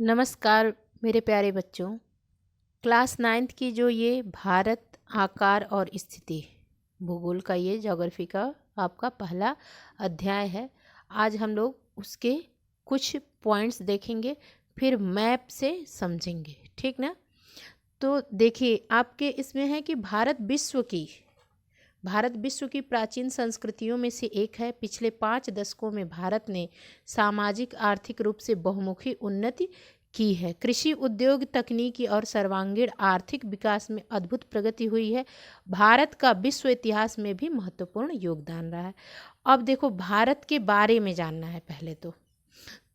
नमस्कार मेरे प्यारे बच्चों। क्लास नाइन्थ की जो ये भारत आकार और स्थिति भूगोल का ये ज्योग्राफी का आपका पहला अध्याय है। आज हम लोग उसके कुछ पॉइंट्स देखेंगे, फिर मैप से समझेंगे, ठीक ना। तो देखिए, आपके इसमें है कि भारत विश्व की प्राचीन संस्कृतियों में से एक है। पिछले 5 दशकों में भारत ने सामाजिक आर्थिक रूप से बहुमुखी उन्नति की है। कृषि, उद्योग, तकनीकी और सर्वांगीण आर्थिक विकास में अद्भुत प्रगति हुई है। भारत का विश्व इतिहास में भी महत्वपूर्ण योगदान रहा है। अब देखो, भारत के बारे में जानना है पहले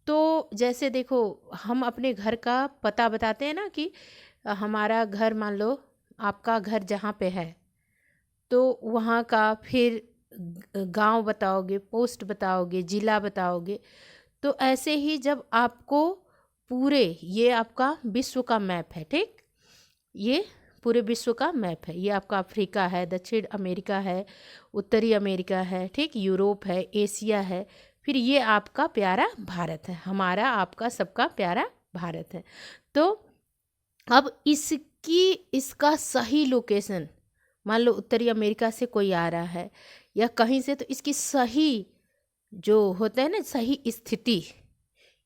तो जैसे देखो, हम अपने घर का पता बताते हैं ना कि हमारा घर, मान लो आपका घर जहाँ पे है तो वहाँ का, फिर गांव बताओगे, पोस्ट बताओगे, ज़िला बताओगे। तो ऐसे ही जब आपको पूरे, ये आपका विश्व का मैप है, ठीक। ये पूरे विश्व का मैप है। ये आपका अफ्रीका है, दक्षिण अमेरिका है, उत्तरी अमेरिका है, ठीक, यूरोप है, एशिया है, फिर ये आपका प्यारा भारत है, हमारा आपका सबका प्यारा भारत है। तो अब इसका सही लोकेशन, मान लो उत्तरी अमेरिका से कोई आ रहा है या कहीं से, तो इसकी सही जो होता है ना, सही स्थिति,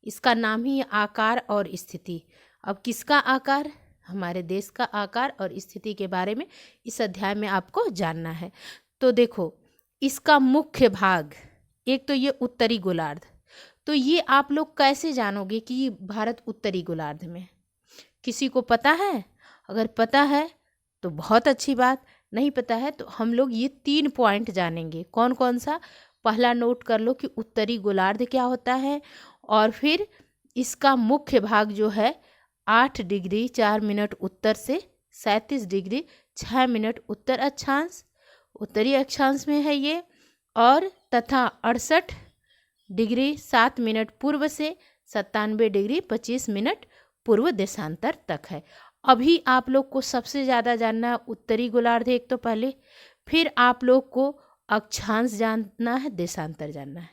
इसका नाम ही है आकार और स्थिति। अब किसका आकार? हमारे देश का आकार और स्थिति के बारे में इस अध्याय में आपको जानना है। तो देखो, इसका मुख्य भाग, एक तो ये उत्तरी गोलार्ध। तो ये आप लोग कैसे जानोगे कि भारत उत्तरी गोलार्ध में? किसी को पता है? अगर पता है तो बहुत अच्छी बात, नहीं पता है तो हम लोग ये 3 पॉइंट जानेंगे। कौन कौन सा? पहला नोट कर लो कि उत्तरी गोलार्ध क्या होता है, और फिर इसका मुख्य भाग जो है 8 डिग्री 4 मिनट उत्तर से 37 डिग्री 6 मिनट उत्तर अक्षांश, उत्तरी अक्षांश में है ये, और तथा 68 डिग्री 7 मिनट पूर्व से 97 डिग्री 25 मिनट पूर्व देशांतर तक है। अभी आप लोग को सबसे ज़्यादा जानना है उत्तरी गोलार्ध एक तो पहले, फिर आप लोग को अक्षांश जानना है, देशांतर जानना है।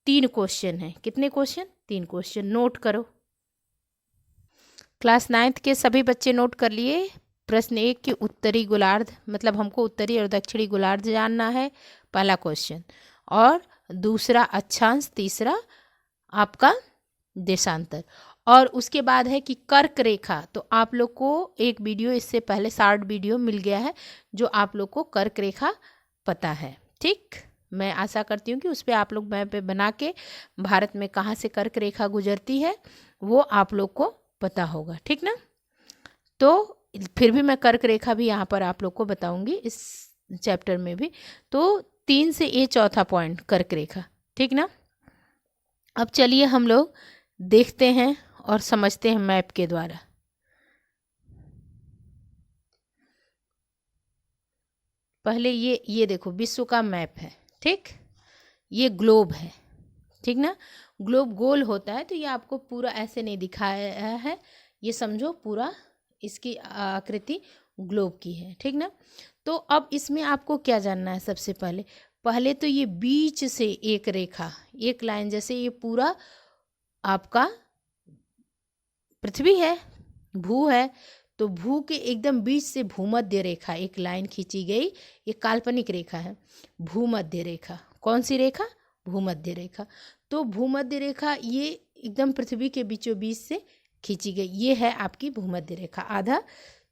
3 क्वेश्चन है। कितने क्वेश्चन? 3 क्वेश्चन। नोट करो। क्लास 9th के सभी बच्चे नोट कर लिए। प्रश्न 1 कि उत्तरी गोलार्ध, मतलब हमको उत्तरी और दक्षिणी गोलार्ध जानना है, पहला क्वेश्चन। और दूसरा अक्षांश, तीसरा आपका देशांतर। और उसके बाद है कि कर्क रेखा। तो आप लोग को एक वीडियो इससे पहले, शॉर्ट वीडियो मिल गया है जो आप लोग को कर्क रेखा पता है, ठीक। मैं आशा करती हूँ कि उस पर आप लोग मैप पे बना के भारत में कहाँ से कर्क रेखा गुजरती है वो आप लोग को पता होगा, ठीक ना। तो फिर भी मैं कर्क रेखा भी यहाँ पर आप लोग को बताऊँगी इस चैप्टर में भी। तो 3 से ये चौथा पॉइंट कर्क रेखा, ठीक ना। अब चलिए हम लोग देखते हैं और समझते हैं मैप के द्वारा। पहले ये देखो, विश्व का मैप है, ठीक। ये ग्लोब है, ठीक ना। ग्लोब गोल होता है, तो ये आपको पूरा ऐसे नहीं दिखाया है, ये समझो पूरा इसकी आकृति ग्लोब की है, ठीक ना। तो अब इसमें आपको क्या जानना है? सबसे पहले तो ये बीच से एक रेखा, एक लाइन, जैसे ये पूरा आपका पृथ्वी है, भू है, तो भू के एकदम बीच से भूमध्य रेखा एक लाइन खींची गई। ये काल्पनिक रेखा है, भूमध्य रेखा। कौन सी रेखा? भूमध्य रेखा। तो भूमध्य रेखा ये एकदम पृथ्वी के बीचों बीच से खींची गई, ये है आपकी भूमध्य रेखा, आधा।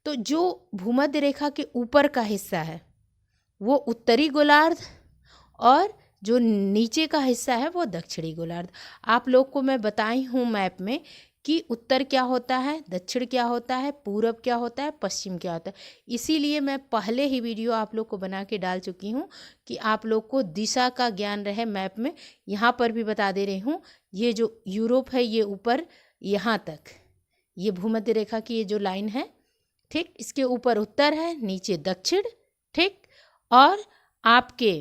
तो जो भूमध्य रेखा के ऊपर का हिस्सा है वो उत्तरी गोलार्ध, और जो नीचे का हिस्सा है वो दक्षिणी गोलार्ध। आप लोग को मैं बताई हूँ मैप में कि उत्तर क्या होता है, दक्षिण क्या होता है, पूरब क्या होता है, पश्चिम क्या होता है। इसीलिए मैं पहले ही वीडियो आप लोग को बना के डाल चुकी हूँ कि आप लोग को दिशा का ज्ञान रहे मैप में। यहाँ पर भी बता दे रही हूँ, ये जो यूरोप है ये ऊपर यहाँ तक, ये भूमध्य रेखा की ये जो लाइन है, ठीक, इसके ऊपर उत्तर है, नीचे दक्षिण, ठीक। और आपके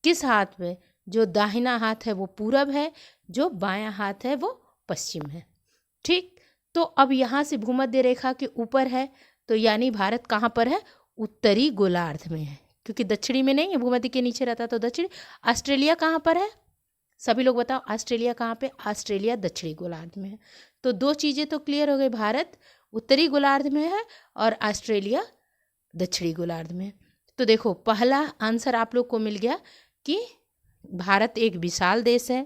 किस हाथ में? जो दाहिना हाथ है वो पूरब है, जो बायां हाथ है वो पश्चिम है, ठीक। तो अब यहाँ से भूमध्य रेखा के ऊपर है, तो यानी भारत कहाँ पर है? उत्तरी गोलार्ध में है, क्योंकि दक्षिणी में नहीं है, भूमध्य के नीचे रहता तो दक्षिणी। ऑस्ट्रेलिया कहाँ पर है? सभी लोग बताओ ऑस्ट्रेलिया कहाँ पे? ऑस्ट्रेलिया दक्षिणी गोलार्ध में है। तो दो चीज़ें तो क्लियर हो गई, भारत उत्तरी गोलार्ध में है और ऑस्ट्रेलिया दक्षिणी गोलार्ध में। तो देखो पहला आंसर आप लोग को मिल गया कि भारत एक विशाल देश है।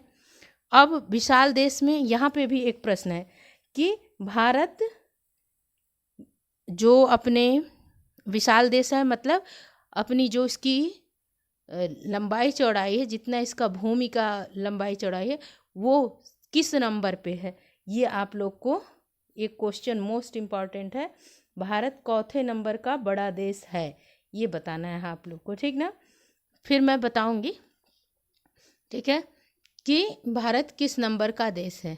अब विशाल देश में यहाँ पे भी एक प्रश्न है कि भारत जो अपने विशाल देश है, मतलब अपनी जो इसकी लंबाई चौड़ाई है, जितना इसका भूमि का लंबाई चौड़ाई है, वो किस नंबर पे है? ये आप लोग को एक क्वेश्चन मोस्ट इम्पॉर्टेंट है। भारत चौथे नंबर का बड़ा देश है, ये बताना है आप लोग को, ठीक ना। फिर मैं बताऊंगी, ठीक है, कि भारत किस नंबर का देश है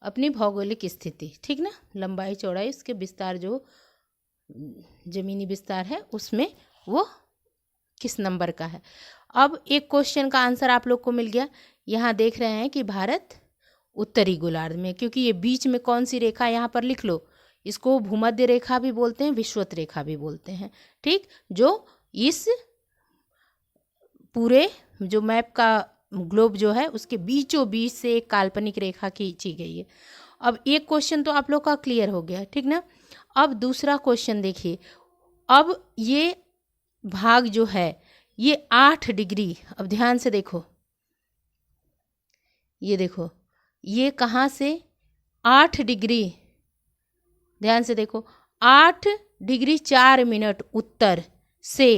अपनी भौगोलिक स्थिति, ठीक ना, लंबाई चौड़ाई, इसके विस्तार, जो जमीनी विस्तार है उसमें वो किस नंबर का है। अब एक क्वेश्चन का आंसर आप लोग को मिल गया। यहाँ देख रहे हैं कि भारत उत्तरी गोलार्ध में, क्योंकि ये बीच में कौन सी रेखा यहाँ पर लिख लो, इसको भूमध्य रेखा भी बोलते हैं, विषुवत रेखा भी बोलते हैं, ठीक, जो इस पूरे जो मैप का ग्लोब जो है उसके बीचों बीच से एक काल्पनिक रेखा खींची गई है। अब एक क्वेश्चन तो आप लोग का क्लियर हो गया, ठीक ना। अब दूसरा क्वेश्चन देखिए, अब ये भाग जो है ये 8 डिग्री, अब ध्यान से देखो, ये देखो ये कहाँ से 8 डिग्री, ध्यान से देखो, 8 डिग्री 4 मिनट उत्तर से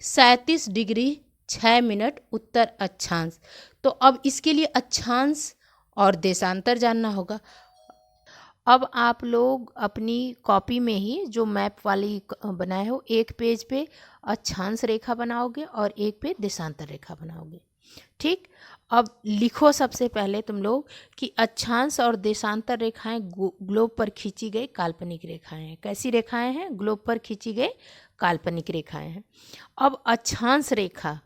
37 डिग्री 6 मिनट उत्तर अक्षांश। तो अब इसके लिए अक्षांश और देशांतर जानना होगा। अब आप लोग अपनी कॉपी में ही जो मैप वाली बनाए हो, एक पेज पे अक्षांश रेखा बनाओगे और एक पे देशांतर रेखा बनाओगे, ठीक। अब लिखो सबसे पहले तुम लोग कि अक्षांश और देशांतर रेखाएं ग्लोब पर खींची गई काल्पनिक रेखाएं हैं। कैसी रेखाएं हैं? ग्लोब पर खींची गई काल्पनिक रेखाएं हैं। अब अक्षांश रेखा,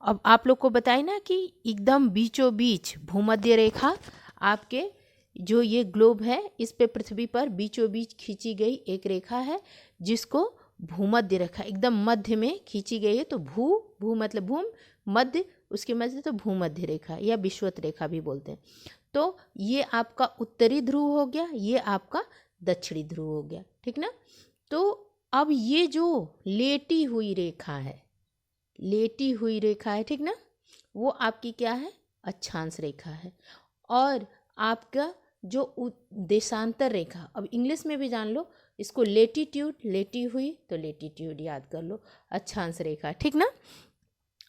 अब आप लोग को बताई ना कि एकदम बीचों बीच भूमध्य रेखा, आपके जो ये ग्लोब है इस पे पृथ्वी पर बीचों बीच खींची गई एक रेखा है जिसको भूमध्य रेखा, एकदम मध्य में खींची गई है। तो भू मतलब भूम, मध्य, उसके मध्य, तो भूमध्य रेखा या विषुवत रेखा भी बोलते हैं। तो ये आपका उत्तरी ध्रुव हो गया, ये आपका दक्षिणी ध्रुव हो गया, ठीक ना। तो अब ये जो लेटी हुई रेखा है, लेटी हुई रेखा है, ठीक ना, वो आपकी क्या है? अक्षांश रेखा है। और आपका जो देशांतर रेखा, अब इंग्लिश में भी जान लो इसको, लेटीट्यूड, लेटी हुई तो लेटीट्यूड याद कर लो, अक्षांश रेखा, ठीक ना।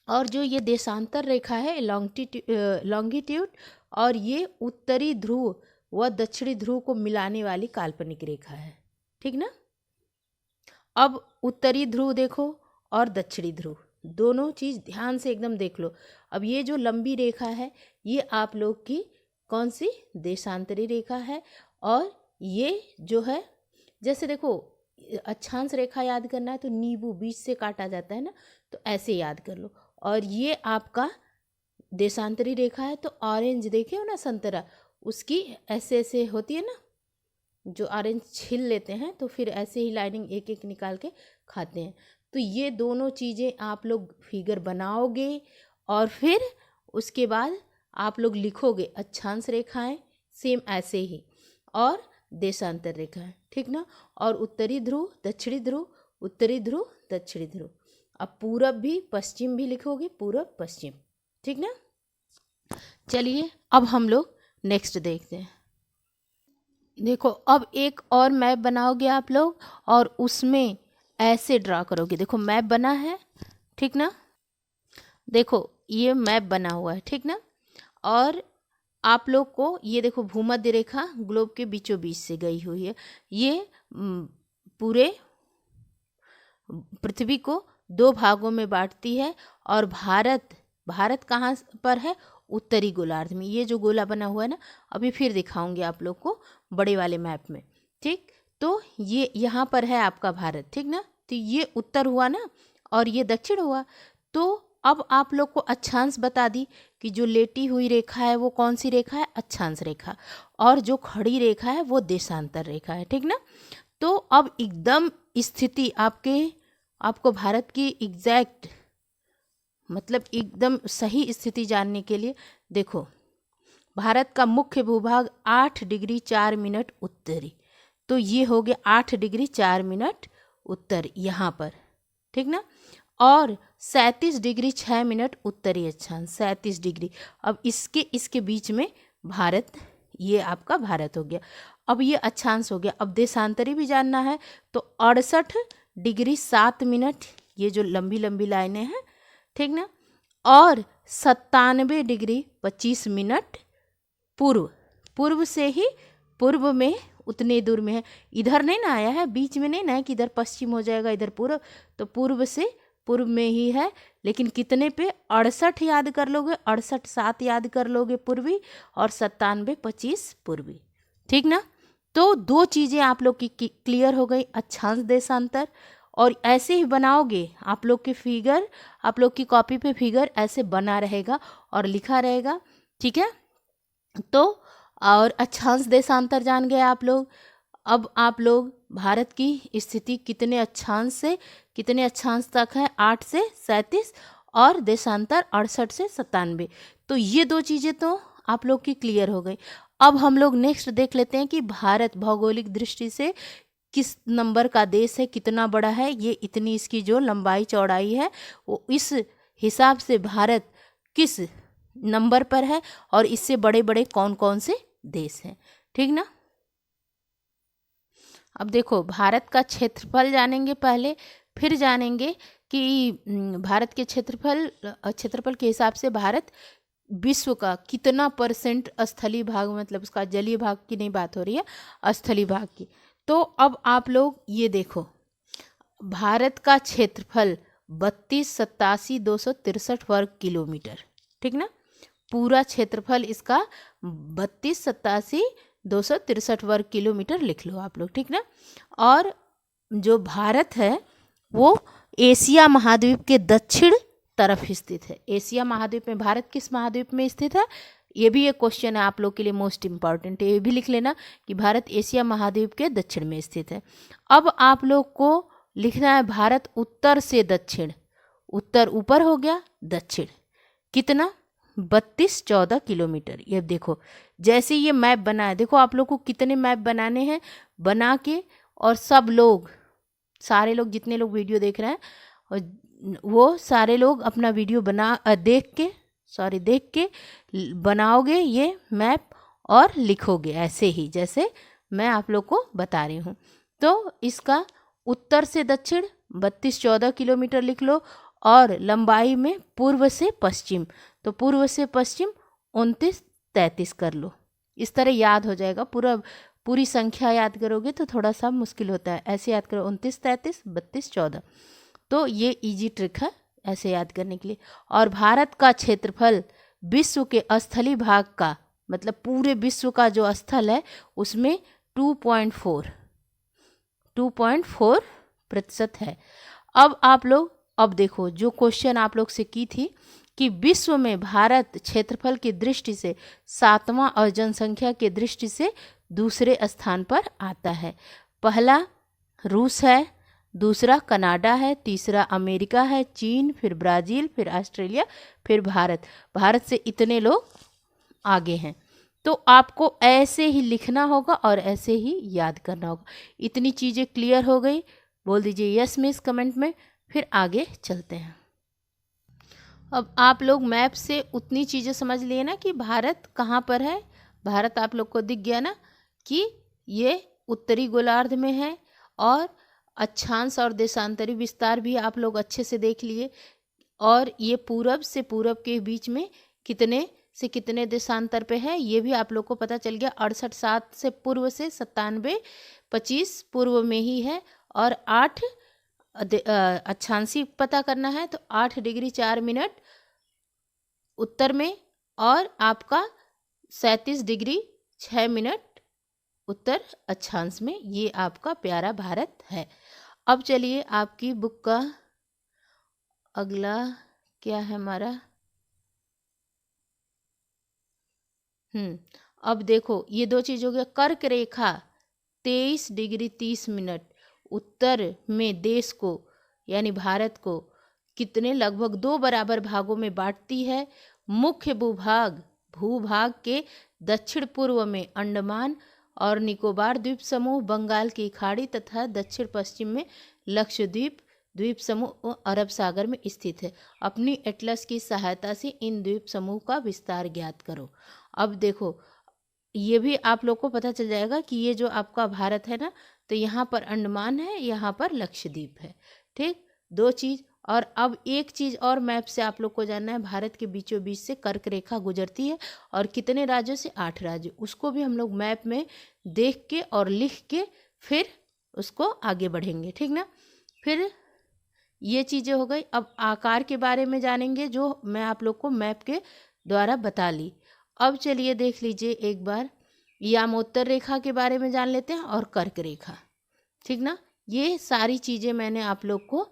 और जो ये देशांतर रेखा है लॉन्गिट्यूड, और ये उत्तरी ध्रुव व दक्षिणी ध्रुव को मिलाने वाली काल्पनिक रेखा है, ठीक ना। अब उत्तरी ध्रुव देखो और दक्षिणी ध्रुव, दोनों चीज़ ध्यान से एकदम देख लो। अब ये जो लंबी रेखा है ये आप लोग की कौन सी? देशांतरी रेखा है। और ये जो है, जैसे देखो अक्षांश रेखा याद करना है तो नींबू बीच से काटा जाता है ना, तो ऐसे याद कर लो। और ये आपका देशांतरी रेखा है, तो ऑरेंज देखे हो ना, संतरा, उसकी ऐसे ऐसे होती है ना, जो ऑरेंज छील लेते हैं तो फिर ऐसे ही लाइनिंग एक एक निकाल के खाते हैं। तो ये दोनों चीज़ें आप लोग फिगर बनाओगे और फिर उसके बाद आप लोग लिखोगे अक्षांश रेखाएं सेम ऐसे ही और देशांतर रेखाएं, ठीक ना। और उत्तरी ध्रुव, दक्षिणी ध्रुव, उत्तरी ध्रुव, दक्षिणी ध्रुव। अब पूरब भी पश्चिम भी लिखोगे, पूरब पश्चिम, ठीक ना। चलिए अब हम लोग नेक्स्ट देखते हैं। देखो अब एक और मैप बनाओगे आप लोग और उसमें ऐसे ड्रा करोगे। देखो मैप बना है, ठीक ना, देखो ये मैप बना हुआ है, ठीक ना। और आप लोग को ये देखो भूमध्य रेखा ग्लोब के बीचों बीच से गई हुई है। ये पूरे पृथ्वी को 2 भागों में बांटती है। और भारत कहाँ पर है? उत्तरी गोलार्ध में। ये जो गोला बना हुआ है ना, अभी फिर दिखाऊंगी आप लोग को बड़े वाले मैप में, ठीक। तो ये यहाँ पर है आपका भारत, ठीक ना। तो ये उत्तर हुआ ना और ये दक्षिण हुआ। तो अब आप लोग को अक्षांश बता दी कि जो लेटी हुई रेखा है वो कौन सी रेखा है? अक्षांश रेखा। और जो खड़ी रेखा है वो देशांतर रेखा है, ठीक ना। तो अब एकदम स्थिति आपको भारत की एग्जैक्ट मतलब एकदम सही स्थिति जानने के लिए देखो, भारत का मुख्य भूभाग 8 डिग्री 4 मिनट उत्तरी, तो ये हो गया 8 डिग्री 4 मिनट उत्तर यहाँ पर, ठीक ना। और 37 डिग्री 6 मिनट उत्तरी अक्षांश, 37 डिग्री। अब इसके बीच में भारत, ये आपका भारत हो गया। अब ये अक्षांश हो गया। अब देशांतरी भी जानना है तो 68 डिग्री 7 मिनट, ये जो लंबी लंबी लाइनें हैं, ठीक ना। और 97 डिग्री 25 मिनट पूर्व, पूर्व से ही पूर्व में उतने दूर में है, इधर नहीं ना आया है, बीच में नहीं ना है कि इधर पश्चिम हो जाएगा इधर पूर्व, तो पूर्व से पूर्व में ही है। लेकिन कितने पे, 68 याद कर लोगे, 68 7 याद कर लोगे पूर्वी, और 97 25 पूर्वी, ठीक ना। तो दो चीज़ें आप लोग की क्लियर हो गई, अक्षांश देशांतर। और ऐसे ही बनाओगे आप लोग के फिगर, आप लोग की कॉपी पे फिगर ऐसे बना रहेगा और लिखा रहेगा, ठीक है। तो और अक्षांश देशांतर जान गए आप लोग। अब आप लोग भारत की स्थिति कितने अक्षांश से कितने अक्षांश तक है, 8 से 37, और देशांतर 68 से 97। तो ये दो चीज़ें तो आप लोग की क्लियर हो गई। अब हम लोग नेक्स्ट देख लेते हैं कि भारत भौगोलिक दृष्टि से किस नंबर का देश है, कितना बड़ा है, ये इतनी इसकी जो लंबाई चौड़ाई है, वो इस हिसाब से भारत किस नंबर पर है, और इससे बड़े बड़े कौन कौन से देश हैं, ठीक ना। अब देखो, भारत का क्षेत्रफल जानेंगे पहले, फिर जानेंगे कि भारत के क्षेत्रफल के हिसाब से भारत विश्व का कितना परसेंट स्थलीय भाग, मतलब उसका जलीय भाग की नहीं बात हो रही है, स्थलीय भाग की। तो अब आप लोग ये देखो, भारत का क्षेत्रफल 32,87,263 वर्ग किलोमीटर, ठीक ना। पूरा क्षेत्रफल इसका 32,87,263 वर्ग किलोमीटर लिख लो आप लोग, ठीक ना। और जो भारत है वो एशिया महाद्वीप के दक्षिण तरफ स्थित है। एशिया महाद्वीप में भारत किस महाद्वीप में स्थित है, ये भी एक क्वेश्चन है आप लोग के लिए, मोस्ट इम्पॉर्टेंट है, ये भी लिख लेना कि भारत एशिया महाद्वीप के दक्षिण में स्थित है। अब आप लोग को लिखना है भारत उत्तर से दक्षिण, उत्तर ऊपर हो गया, दक्षिण कितना, 32-14 किलोमीटर। ये देखो, जैसे ये मैप बना है, देखो आप लोग को कितने मैप बनाने हैं, बना के, और सब लोग, सारे लोग जितने लोग वीडियो देख रहे हैं, वो सारे लोग अपना वीडियो देख के बनाओगे ये मैप और लिखोगे ऐसे ही जैसे मैं आप लोग को बता रही हूँ। तो इसका उत्तर से दक्षिण 32-14 किलोमीटर लिख लो, और लंबाई में पूर्व से पश्चिम, तो पूर्व से पश्चिम 29-33 कर लो। इस तरह याद हो जाएगा, पूरी संख्या याद करोगे तो थोड़ा सा मुश्किल होता है, ऐसे याद करो 29-33 32-14, तो ये इजी ट्रिक है ऐसे याद करने के लिए। और भारत का क्षेत्रफल विश्व के स्थलीय भाग का, मतलब पूरे विश्व का जो स्थल है उसमें 2.4% है। अब देखो, जो क्वेश्चन आप लोग से की थी कि विश्व में भारत क्षेत्रफल की दृष्टि से 7वां और जनसंख्या की दृष्टि से दूसरे स्थान पर आता है। पहला रूस है, दूसरा कनाडा है, तीसरा अमेरिका है, चीन, फिर ब्राज़ील, फिर ऑस्ट्रेलिया, फिर भारत। भारत से इतने लोग आगे हैं। तो आपको ऐसे ही लिखना होगा और ऐसे ही याद करना होगा। इतनी चीज़ें क्लियर हो गई, बोल दीजिए यस मिस कमेंट में, फिर आगे चलते हैं। अब आप लोग मैप से उतनी चीज़ें समझ लिए ना कि भारत कहाँ पर है। भारत आप लोग को दिख गया ना कि ये उत्तरी गोलार्ध में है, और अक्षांश और देशांतरी विस्तार भी आप लोग अच्छे से देख लिए, और ये पूरब से पूरब के बीच में कितने से कितने देशांतर पे है ये भी आप लोग को पता चल गया। 68-7 से पूर्व से 97-25 पूर्व में ही है, और 8 अक्षांशी पता करना है तो 8 डिग्री 4 मिनट उत्तर में, और आपका 37 डिग्री 6 मिनट उत्तर अक्षांश में, ये आपका प्यारा भारत है। अब चलिए आपकी बुक का अगला क्या है हमारा, अब देखो ये दो चीज़ हो गया। कर्क रेखा 23 डिग्री 30 मिनट उत्तर में देश को यानी भारत को कितने लगभग 2 बराबर भागों में बांटती है। मुख्य भूभाग के दक्षिण पूर्व में अंडमान और निकोबार द्वीप समूह, बंगाल की खाड़ी तथा दक्षिण पश्चिम में लक्षद्वीप द्वीप समूह अरब सागर में स्थित है। अपनी एटलस की सहायता से इन द्वीप समूह का विस्तार ज्ञात करो। अब देखो, ये भी आप लोग को पता चल जाएगा कि ये जो आपका भारत है ना, तो यहाँ पर अंडमान है, यहाँ पर लक्षद्वीप है। ठीक, 2 चीज़। और अब एक चीज़ और मैप से आप लोग को जानना है, भारत के बीचों बीच से कर्क रेखा गुजरती है और कितने राज्यों से? 8 राज्य। उसको भी हम लोग मैप में देख के और लिख के फिर उसको आगे बढ़ेंगे, ठीक ना। फिर ये चीज़ें हो गई। अब आकार के बारे में जानेंगे, जो मैं आप लोग को मैप के द्वारा बता ली। अब चलिए देख लीजिए एक बार, यामोत्तर रेखा के बारे में जान लेते हैं और कर्क रेखा, ठीक ना। ये सारी चीज़ें मैंने आप लोग को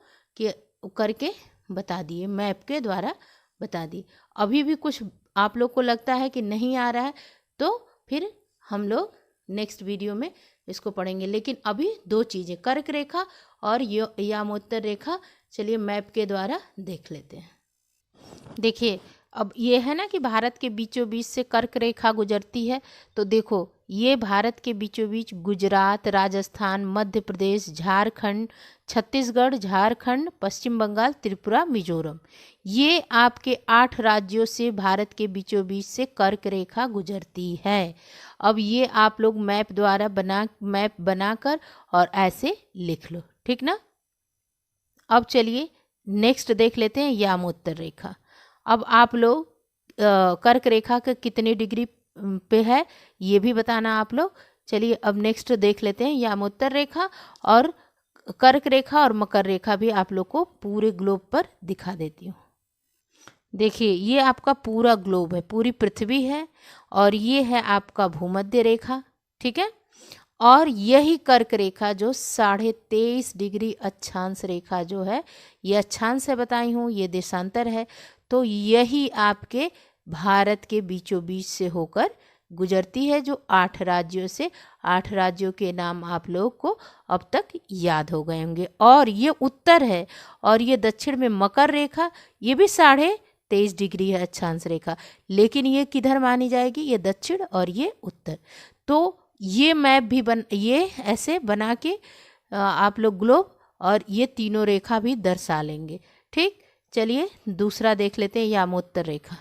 करके बता दिए, मैप के द्वारा बता दी। अभी भी कुछ आप लोग को लगता है कि नहीं आ रहा है, तो फिर हम लोग नेक्स्ट वीडियो में इसको पढ़ेंगे। लेकिन अभी 2 चीज़ें, कर्क रेखा और यामोत्तर रेखा, चलिए मैप के द्वारा देख लेते हैं। देखिए, अब ये है ना कि भारत के बीचों बीच से कर्क रेखा गुजरती है, तो देखो ये भारत के बीचों बीच गुजरात, राजस्थान, मध्य प्रदेश, झारखंड, छत्तीसगढ़, झारखंड, पश्चिम बंगाल, त्रिपुरा, मिजोरम, ये आपके 8 राज्यों से भारत के बीचों बीच से कर्क रेखा गुजरती है। अब ये आप लोग मैप द्वारा मैप बनाकर और ऐसे लिख लो, ठीक ना। अब चलिए नेक्स्ट देख लेते हैं यामोत्तर रेखा। अब आप लोग कर्क रेखा के कितने डिग्री पे है ये भी बताना आप लोग। चलिए अब नेक्स्ट देख लेते हैं यामोत्तर रेखा और कर्क रेखा और मकर रेखा भी आप लोग को पूरे ग्लोब पर दिखा देती हूँ। देखिए ये आपका पूरा ग्लोब है, पूरी पृथ्वी है, और ये है आपका भूमध्य रेखा, ठीक है। और यही कर्क रेखा जो 23.5 डिग्री अक्षांश रेखा जो है, ये अक्षांश है बताई हूँ, ये देशांतर है, तो यही आपके भारत के बीचों बीच से होकर गुजरती है, जो 8 राज्यों से। 8 राज्यों के नाम आप लोग को अब तक याद हो गए होंगे। और ये उत्तर है, और ये दक्षिण में मकर रेखा, ये भी 23.5 डिग्री है अक्षांश रेखा, लेकिन ये किधर मानी जाएगी? ये दक्षिण और ये उत्तर। तो ये मैप भी ये ऐसे बना के आप लोग ग्लोब और ये तीनों रेखा भी दर्शा लेंगे, ठीक। चलिए दूसरा देख लेते हैं, यामोत्तर रेखा।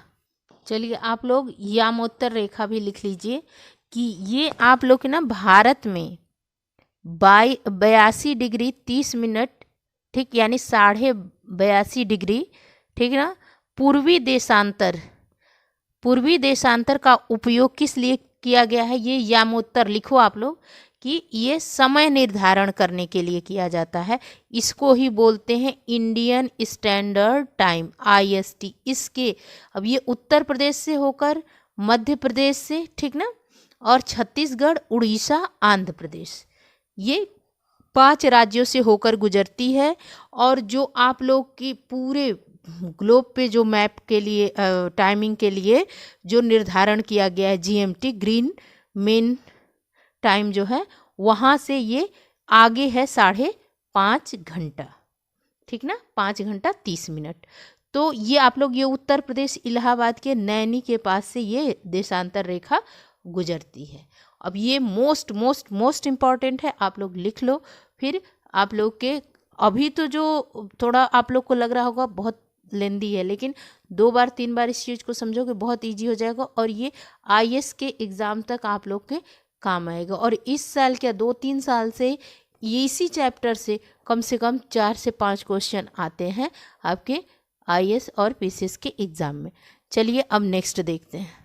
चलिए आप लोग यामोत्तर रेखा भी लिख लीजिए कि ये आप लोग के ना भारत में 82 डिग्री 30 मिनट, ठीक, यानी 82.5 डिग्री, ठीक ना, पूर्वी देशांतर का उपयोग किस लिए किया गया है? ये यामोत्तर लिखो आप लोग कि ये समय निर्धारण करने के लिए किया जाता है। इसको ही बोलते हैं इंडियन स्टैंडर्ड टाइम, IST। इसके अब ये उत्तर प्रदेश से होकर, मध्य प्रदेश से, ठीक ना, और छत्तीसगढ़, उड़ीसा, आंध्र प्रदेश, ये 5 राज्यों से होकर गुजरती है। और जो आप लोग की पूरे ग्लोब पे जो मैप के लिए टाइमिंग के लिए जो निर्धारण किया गया है, GMT ग्रीन मेन टाइम जो है, वहाँ से ये आगे है 5.5 घंटा, ठीक ना, 5 घंटा 30 मिनट। तो ये आप लोग, ये उत्तर प्रदेश इलाहाबाद के नैनी के पास से ये देशांतर रेखा गुजरती है। अब ये मोस्ट इम्पॉर्टेंट है, आप लोग लिख लो। फिर आप लोग के अभी तो जो थोड़ा आप लोग को लग रहा होगा बहुत लेंदी है, लेकिन 2 बार 3 बार इस चीज़ को समझोगे बहुत इजी हो जाएगा, और ये IS के एग्ज़ाम तक आप लोग के काम आएगा। और इस साल क्या 2-3 साल से इसी चैप्टर से कम 4 से 5 क्वेश्चन आते हैं आपके IS और PCS के एग्ज़ाम में। चलिए अब नेक्स्ट देखते हैं।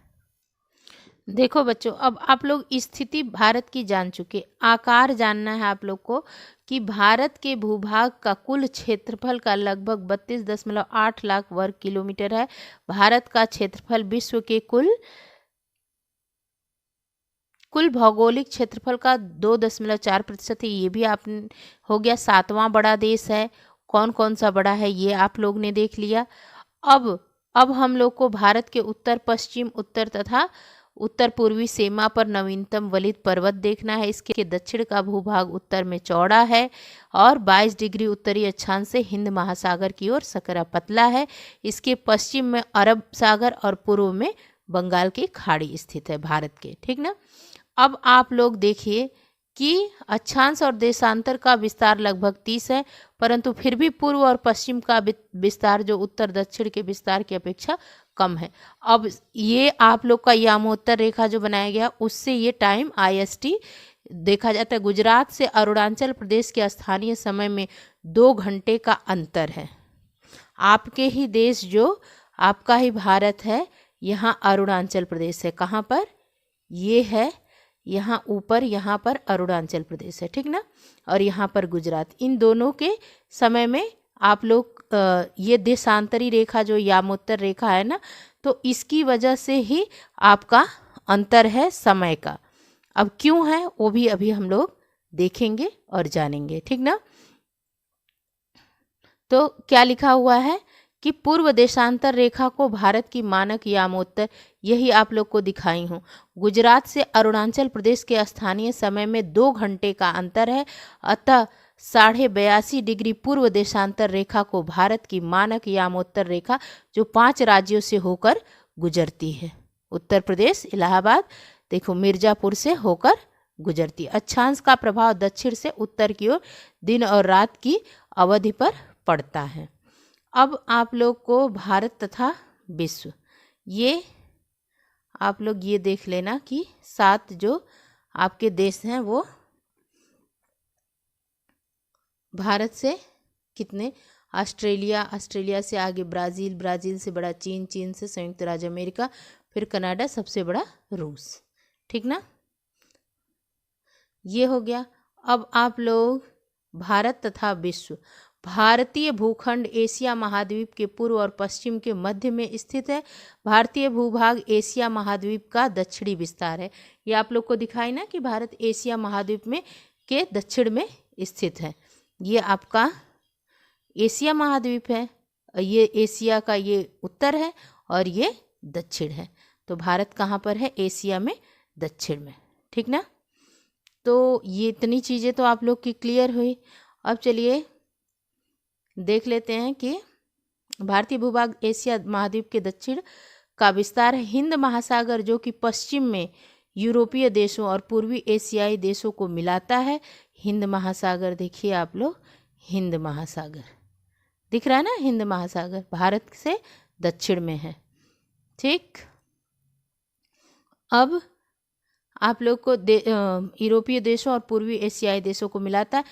देखो बच्चों, अब आप लोग स्थिति भारत की जान चुके, आकार जानना है आप लोग को कि भारत के भूभाग का कुल क्षेत्रफल का लगभग 32.8 लाख वर्ग किलोमीटर है। भारत का क्षेत्रफल विश्व के कुल भौगोलिक क्षेत्रफल का 2.4% है। ये भी आप हो गया। 7वां बड़ा देश है। कौन कौन सा बड़ा है ये आप लोग ने देख लिया। अब हम लोग को भारत के उत्तर, पश्चिम, उत्तर तथा उत्तर पूर्वी सीमा पर नवीनतम वलित पर्वत देखना है। इसके दक्षिण का भूभाग उत्तर में चौड़ा है और 22 डिग्री उत्तरी अक्षांश से हिंद महासागर की ओर सकरा पतला है। इसके पश्चिम में अरब सागर और पूर्व में बंगाल की खाड़ी स्थित है भारत के, ठीक ना। अब आप लोग देखिए कि अक्षांश और देशांतर का विस्तार लगभग 30 है, परंतु फिर भी पूर्व और पश्चिम का विस्तार जो उत्तर दक्षिण के विस्तार की अपेक्षा कम है। अब ये आप लोग का यामोत्तर रेखा जो बनाया गया उससे ये टाइम IST देखा जाता है। गुजरात से अरुणाचल प्रदेश के स्थानीय समय में 2 घंटे का अंतर है। आपके ही देश जो आपका ही भारत है, यहाँ अरुणाचल प्रदेश है। कहाँ पर? ये है यहाँ ऊपर, यहाँ पर अरुणाचल प्रदेश है, ठीक ना, और यहाँ पर गुजरात। इन दोनों के समय में आप लोग ये देशांतरी रेखा जो यामोत्तर रेखा है ना, तो इसकी वजह से ही आपका अंतर है समय का। अब क्यों है वो भी अभी हम लोग देखेंगे और जानेंगे, ठीक ना। तो क्या लिखा हुआ है कि पूर्व देशांतर रेखा को भारत की मानक यामोत्तर, यही आप लोग को दिखाई हूँ। गुजरात से अरुणाचल प्रदेश के स्थानीय समय में 2 घंटे का अंतर है, अतः 82.5 डिग्री पूर्व देशांतर रेखा को भारत की मानक यामोत्तर रेखा जो 5 राज्यों से होकर गुजरती है। उत्तर प्रदेश, इलाहाबाद, देखो मिर्जापुर से होकर गुजरती। अक्षांश का प्रभाव दक्षिण से उत्तर की ओर दिन और रात की अवधि पर पड़ता है। अब आप लोग को भारत तथा विश्व, ये आप लोग ये देख लेना कि 7 जो आपके देश हैं वो भारत से कितने, ऑस्ट्रेलिया, ऑस्ट्रेलिया से आगे ब्राज़ील, ब्राज़ील से बड़ा चीन, चीन से संयुक्त राज्य अमेरिका, फिर कनाडा, सबसे बड़ा रूस, ठीक ना। ये हो गया। अब आप लोग भारत तथा विश्व, भारतीय भूखंड एशिया महाद्वीप के पूर्व और पश्चिम के मध्य में स्थित है। भारतीय भूभाग एशिया महाद्वीप का दक्षिणी विस्तार है। ये आप लोग को दिखाई ना कि भारत एशिया महाद्वीप में के दक्षिण में स्थित है। ये आपका एशिया महाद्वीप है, ये एशिया का ये उत्तर है और ये दक्षिण है। तो भारत कहाँ पर है? एशिया में दक्षिण में, ठीक ना। तो ये इतनी चीज़ें तो आप लोग की क्लियर हुई। अब चलिए देख लेते हैं कि भारतीय भूभाग एशिया महाद्वीप के दक्षिण का विस्तार है। हिंद महासागर जो कि पश्चिम में यूरोपीय देशों और पूर्वी एशियाई देशों को मिलाता है। हिंद महासागर देखिए आप लोग, हिंद महासागर दिख रहा है ना, हिंद महासागर भारत से दक्षिण में है, ठीक। अब आप लोग को यूरोपीय देशों और पूर्वी एशियाई देशों को मिलाता है।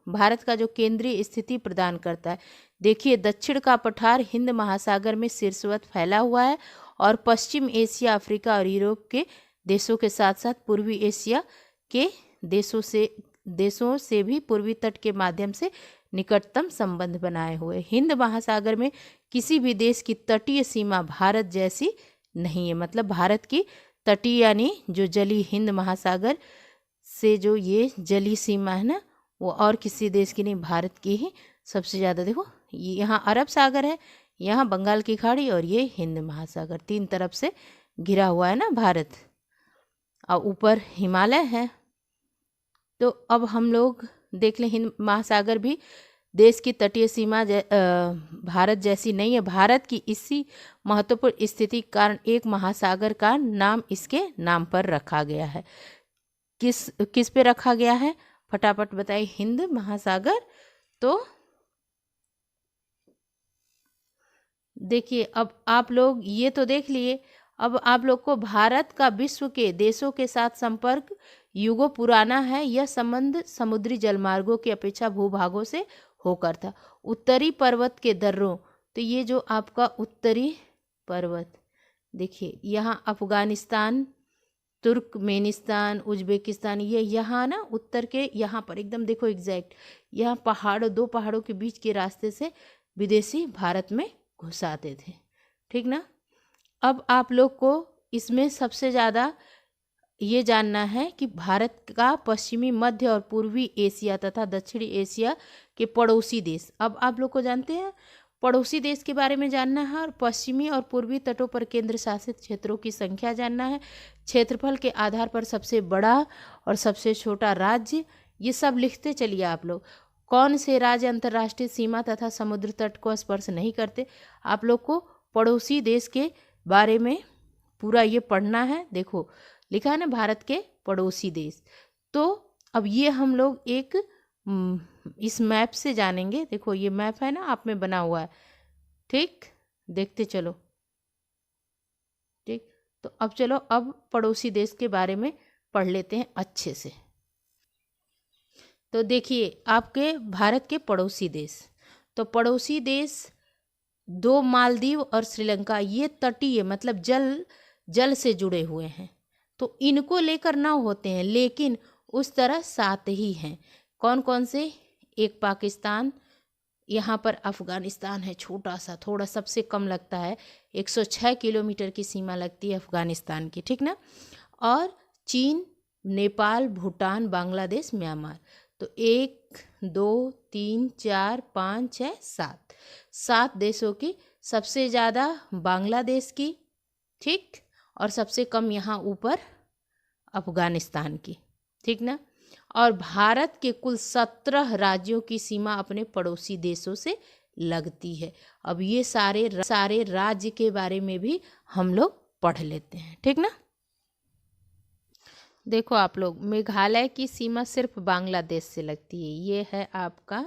भारत का जो केंद्रीय स्थिति प्रदान करता है। देखिए दक्षिण का पठार हिंद महासागर में शीर्षवत फैला हुआ है और पश्चिम एशिया, अफ्रीका और यूरोप के देशों के साथ साथ पूर्वी एशिया के देशों से भी पूर्वी तट के माध्यम से निकटतम संबंध बनाए हुए। हिंद महासागर में किसी भी देश की तटीय सीमा भारत जैसी नहीं है। मतलब भारत की तटीय यानी जो जली हिंद महासागर से जो ये जली सीमा है ना, वो और किसी देश की नहीं, भारत की ही सबसे ज़्यादा। देखो यहाँ अरब सागर है, यहाँ बंगाल की खाड़ी और ये हिंद महासागर, 3 तरफ से घिरा हुआ है ना भारत, और ऊपर हिमालय है। तो अब हम लोग देख लें, हिंद महासागर भी देश की तटीय सीमा भारत जैसी नहीं है। भारत की इसी महत्वपूर्ण स्थिति के कारण एक महासागर का नाम इसके नाम पर रखा गया है। किस पे रखा गया है फटाफट बताइए? हिंद महासागर। तो देखिए अब आप लोग ये तो देख लिए। अब आप लोग को भारत का विश्व के देशों के साथ संपर्क युगों पुराना है। यह संबंध समुद्री जलमार्गों की अपेक्षा भूभागों से होकर था। उत्तरी पर्वत के दर्रों, तो ये जो आपका उत्तरी पर्वत देखिए, यहाँ अफगानिस्तान, तुर्कमेनिस्तान, उज्बेकिस्तान, ये यहाँ ना उत्तर के यहाँ पर एकदम देखो एग्जैक्ट, यहाँ पहाड़ों, 2 पहाड़ों के बीच के रास्ते से विदेशी भारत में घुस आते थे, ठीक ना। अब आप लोग को इसमें सबसे ज़्यादा ये जानना है कि भारत का पश्चिमी, मध्य और पूर्वी एशिया तथा दक्षिणी एशिया के पड़ोसी देश। अब आप लोग को जानते हैं पड़ोसी देश के बारे में जानना है और पश्चिमी और पूर्वी तटों पर केंद्र शासित क्षेत्रों की संख्या जानना है, क्षेत्रफल के आधार पर सबसे बड़ा और सबसे छोटा राज्य, ये सब लिखते चलिए आप लोग। कौन से राज्य अंतर्राष्ट्रीय सीमा तथा समुद्र तट को स्पर्श नहीं करते। आप लोग को पड़ोसी देश के बारे में पूरा ये पढ़ना है। देखो लिखा है ना भारत के पड़ोसी देश। तो अब ये हम लोग एक इस मैप से जानेंगे। देखो ये मैप है ना आप में बना हुआ है, ठीक, देखते चलो। ठीक, तो अब चलो अब पड़ोसी देश के बारे में पढ़ लेते हैं अच्छे से। तो देखिए आपके भारत के पड़ोसी देश, तो पड़ोसी देश 2 मालदीव और श्रीलंका, ये तटीय मतलब जल से जुड़े हुए हैं। तो इनको लेकर 9 होते हैं, लेकिन उस तरह 7 ही हैं। कौन कौन से? एक पाकिस्तान, यहाँ पर अफ़गानिस्तान है छोटा सा, थोड़ा सबसे कम लगता है, 106 किलोमीटर की सीमा लगती है अफ़गानिस्तान की, ठीक ना। और चीन, नेपाल, भूटान, बांग्लादेश, म्यांमार। तो 1 2 3 4 5 6 7 देशों की, सबसे ज़्यादा बांग्लादेश की, ठीक, और सबसे कम यहाँ ऊपर अफ़गानिस्तान की, ठीक ना। और भारत के कुल 17 राज्यों की सीमा अपने पड़ोसी देशों से लगती है। अब ये सारे राज्य के बारे में भी हम लोग पढ़ लेते हैं, ठीक ना। देखो आप लोग, मेघालय की सीमा सिर्फ बांग्लादेश से लगती है। ये है आपका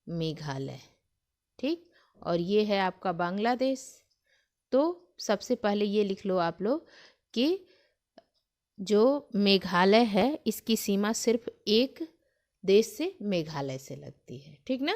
मेघालय, ठीक, और ये है आपका बांग्लादेश। तो सबसे पहले ये लिख लो आप लोग कि जो मेघालय है इसकी सीमा सिर्फ एक देश से, मेघालय से लगती है, ठीक ना।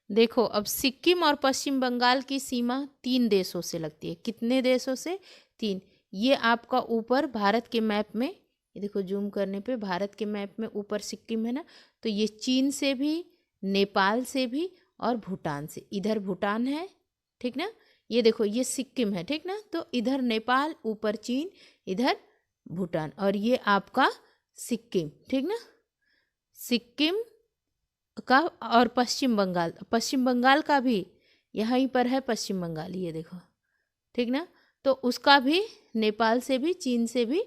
देखो अब सिक्किम और पश्चिम बंगाल की सीमा 3 देशों से लगती है। कितने देशों से? 3। ये आपका ऊपर भारत के मैप में, ये देखो जूम करने पे भारत के मैप में ऊपर सिक्किम है ना, तो ये चीन से भी, नेपाल से भी और भूटान से। इधर भूटान है, ठीक ना, ये देखो ये सिक्किम है, ठीक ना। तो इधर नेपाल, ऊपर चीन, इधर भूटान, और ये आपका सिक्किम, ठीक ना। सिक्किम का और पश्चिम बंगाल का भी यहीं पर है पश्चिम बंगाल, ये देखो, ठीक ना। तो उसका भी नेपाल से भी, चीन से भी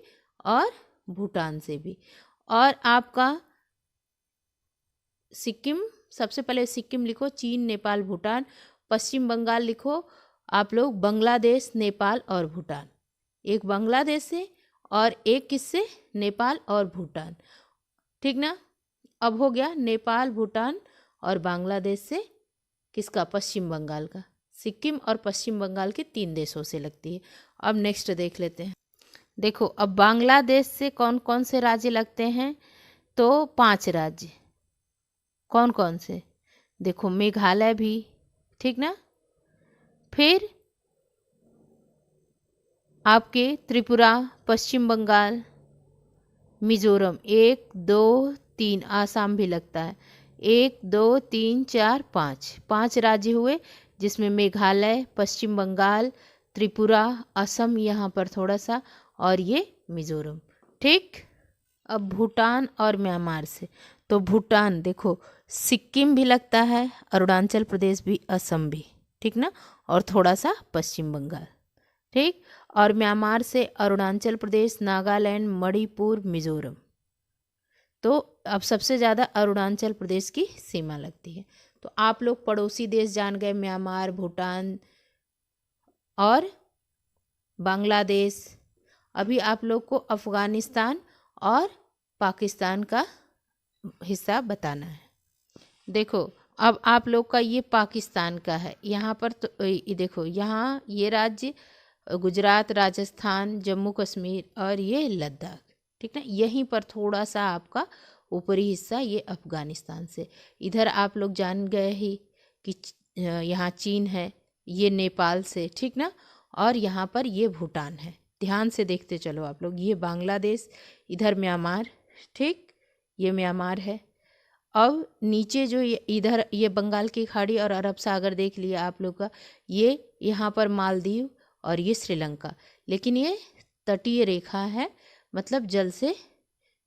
और भूटान से भी। और आपका सिक्किम, सबसे पहले सिक्किम लिखो, चीन, नेपाल, भूटान। पश्चिम बंगाल लिखो आप लोग, बांग्लादेश, नेपाल और भूटान। एक बांग्लादेश से और एक किससे? नेपाल और भूटान, ठीक ना। अब हो गया नेपाल, भूटान और बांग्लादेश से किसका? पश्चिम बंगाल का। सिक्किम और पश्चिम बंगाल के 3 देशों से लगती है। अब नेक्स्ट देख लेते हैं। देखो अब बांग्लादेश से कौन कौन से राज्य लगते हैं? तो 5 राज्य। कौन कौन से? देखो मेघालय भी, ठीक ना, फिर आपके त्रिपुरा, पश्चिम बंगाल, मिजोरम, 1 2 3, आसाम भी लगता है, 1 2 3 4 5 राज्य हुए, जिसमें मेघालय, पश्चिम बंगाल, त्रिपुरा, असम यहाँ पर थोड़ा सा, और ये मिजोरम, ठीक। अब भूटान और म्यांमार से, तो भूटान देखो सिक्किम भी लगता है, अरुणाचल प्रदेश भी, असम भी, ठीक ना, और थोड़ा सा पश्चिम बंगाल, ठीक। और म्यांमार से अरुणाचल प्रदेश, नागालैंड, मणिपुर, मिजोरम। तो अब सबसे ज़्यादा अरुणाचल प्रदेश की सीमा लगती है। तो आप लोग पड़ोसी देश जान गए, म्यांमार, भूटान और बांग्लादेश। अभी आप लोग को अफ़गानिस्तान और पाकिस्तान का हिस्सा बताना है। देखो अब आप लोग का ये पाकिस्तान का है, यहाँ पर तो ये देखो, यहाँ ये राज्य गुजरात, राजस्थान, जम्मू कश्मीर और ये लद्दाख, ठीक ना। यहीं पर थोड़ा सा आपका ऊपरी हिस्सा ये अफ़गानिस्तान से। इधर आप लोग जान गए ही कि यहाँ चीन है, ये नेपाल से, ठीक ना, और यहाँ पर ये भूटान है। ध्यान से देखते चलो आप लोग, ये बांग्लादेश, इधर म्यांमार, ठीक, ये म्यांमार है। अब नीचे जो ये इधर ये बंगाल की खाड़ी और अरब सागर देख लिया आप लोग का, ये यहाँ पर मालदीव और ये श्रीलंका, लेकिन ये तटीय रेखा है, मतलब जल से,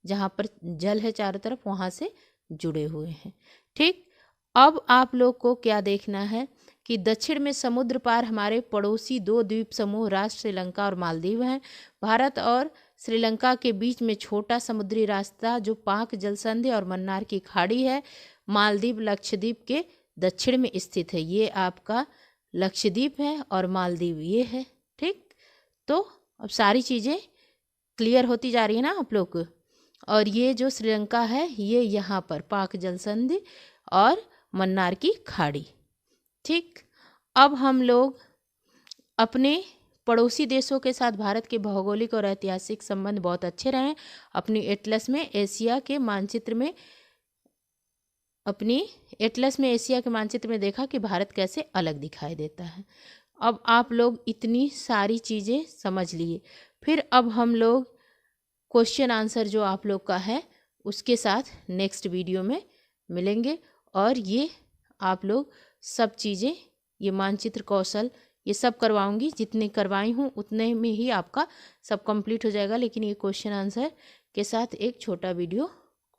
जहाँ पर जल है चारों तरफ वहाँ से जुड़े हुए हैं, ठीक। अब आप लोग को क्या देखना है कि दक्षिण में समुद्र पार हमारे पड़ोसी 2 द्वीप समूह राष्ट्र श्रीलंका और मालदीव हैं। भारत और श्रीलंका के बीच में छोटा समुद्री रास्ता जो पाक जलसंधि और मन्नार की खाड़ी है। मालदीव लक्षद्वीप के दक्षिण में स्थित है। ये आपका लक्षद्वीप है और मालदीव ये है। ठीक, तो अब सारी चीज़ें क्लियर होती जा रही है ना आप लोग को। और ये जो श्रीलंका है ये यहाँ पर पाक जलसंधि और मन्नार की खाड़ी। ठीक, अब हम लोग अपने पड़ोसी देशों के साथ भारत के भौगोलिक और ऐतिहासिक संबंध बहुत अच्छे रहे। अपनी एटलस में एशिया के मानचित्र में देखा कि भारत कैसे अलग दिखाई देता है। अब आप लोग इतनी सारी चीज़ें समझ लिए। फिर अब हम लोग क्वेश्चन आंसर जो आप लोग का है उसके साथ नेक्स्ट वीडियो में मिलेंगे। और ये आप लोग सब चीज़ें, ये मानचित्र कौशल, ये सब करवाऊंगी। जितने करवाई हूँ उतने में ही आपका सब कंप्लीट हो जाएगा। लेकिन ये क्वेश्चन आंसर के साथ एक छोटा वीडियो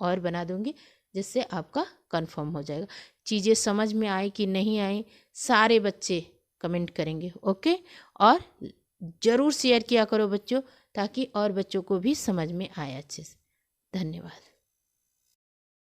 और बना दूंगी जिससे आपका कंफर्म हो जाएगा। चीज़ें समझ में आई कि नहीं आई सारे बच्चे कमेंट करेंगे। ओके, और ज़रूर शेयर किया करो बच्चों, ताकि और बच्चों को भी समझ में आए अच्छे से। धन्यवाद।